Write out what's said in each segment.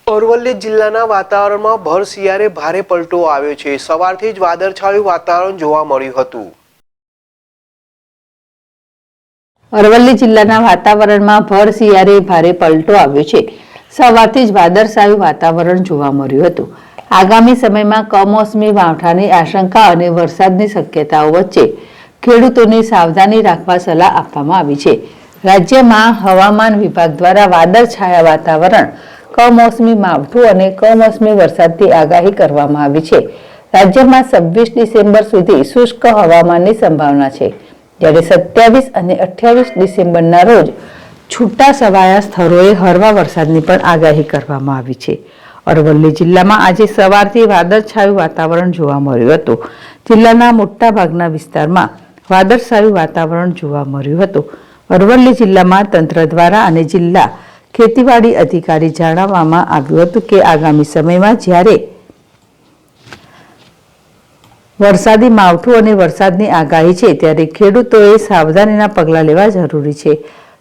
અરવલ્લી જિલ્લાના વાતાવરણમાં ભર શિયાળે ભારે પલટો આવ્યો છે। સવારથી જ વાદળછાયું વાતાવરણ જોવા મળ્યું હતું। અરવલ્લી જિલ્લાના વાતાવરણમાં ભર શિયાળે ભારે પલટો આવ્યો છે। સવારથી જ વાદળછાયું વાતાવરણ જોવા મળ્યું હતું। આગામી સમયમાં કમોસમી માવઠાની આશંકા અને વરસાદની શક્યતાઓ વચ્ચે ખેડૂતોને સાવધાની રાખવા સલાહ આપવામાં આવી છે। રાજ્યમાં હવામાન વિભાગ દ્વારા વાદળછાયા વાતાવરણ, કમોસમી માવઠું અને કમોસમી વરસાદની આગાહી કરવામાં આવી છે। રાજ્યમાં 26 ડિસેમ્બર સુધી શુષ્ક હવામાનની સંભાવના છે, જ્યારે 27 અને 28 ડિસેમ્બરના રોજ છૂટા છવાયા સ્થળોએ હળવા વરસાદની પણ આગાહી કરવામાં આવી છે। અરવલ્લી જિલ્લામાં આજે સવારથી વાદળછાયું વાતાવરણ જોવા મળ્યું હતું। જિલ્લાના મોટાભાગના વિસ્તારમાં વાદળછાયું વાતાવરણ જોવા મળ્યું હતું। અરવલ્લી જિલ્લામાં તંત્ર દ્વારા અને જિલ્લા ખેતીવાડી અધિકારી જણાવવામાં આવ્યું હતું કે આગામી સમયમાં જ્યારે વરસાદી માવઠું અને વરસાદની આગાહી છે, ત્યારે ખેડૂતોએ સાવધાનીના પગલાં લેવા જરૂરી છે।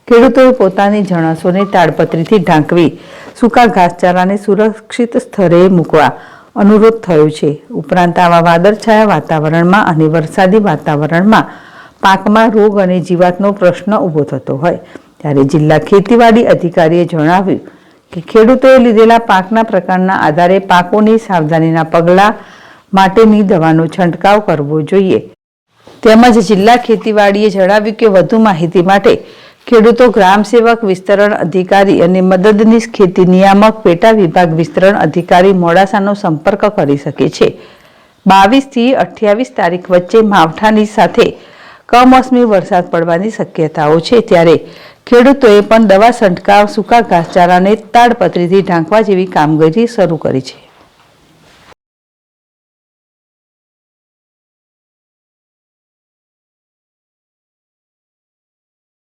ખેડૂતોએ પોતાની જણસોને તાડપત્રીથી ઢાંકવી, સૂકા ઘાસચારાને સુરક્ષિત સ્થળે મૂકવા અનુરોધ થયો છે। ઉપરાંત આવા વાદળછાયા વાતાવરણમાં અને વરસાદી વાતાવરણમાં પાકમાં રોગ અને જીવાતનો પ્રશ્ન ઊભો થતો હોય ત્યારે જિલ્લા ખેતીવાડી અધિકારીએ જણાવ્યું કે ખેડૂતોએ લીધેલા પાકના પ્રકારના આધારે પાકોની સાવધાનીના પગલાં માટેની દવાનો છંટકાવ કરવો જોઈએ। તેમજ જિલ્લા ખેતીવાડીએ જણાવ્યું કે વધુ માહિતી માટે ખેડૂતો ગ્રામ સેવક વિસ્તરણ અધિકારી અને મદદનીશ ખેતી નિયામક પેટા વિભાગ વિસ્તરણ અધિકારી મોડાસાનો સંપર્ક કરી શકે છે। 22 થી 28 તારીખ વચ્ચે માવઠાની સાથે કમોસમી વરસાદ પડવાની શક્યતાઓ છે, ત્યારે ખેડૂતોએ પણ દવા છંટકાવ, સૂકા ઘાસચારાને તાડપત્રીથી ઢાંકવા જેવી કામગીરી શરૂ કરી છે।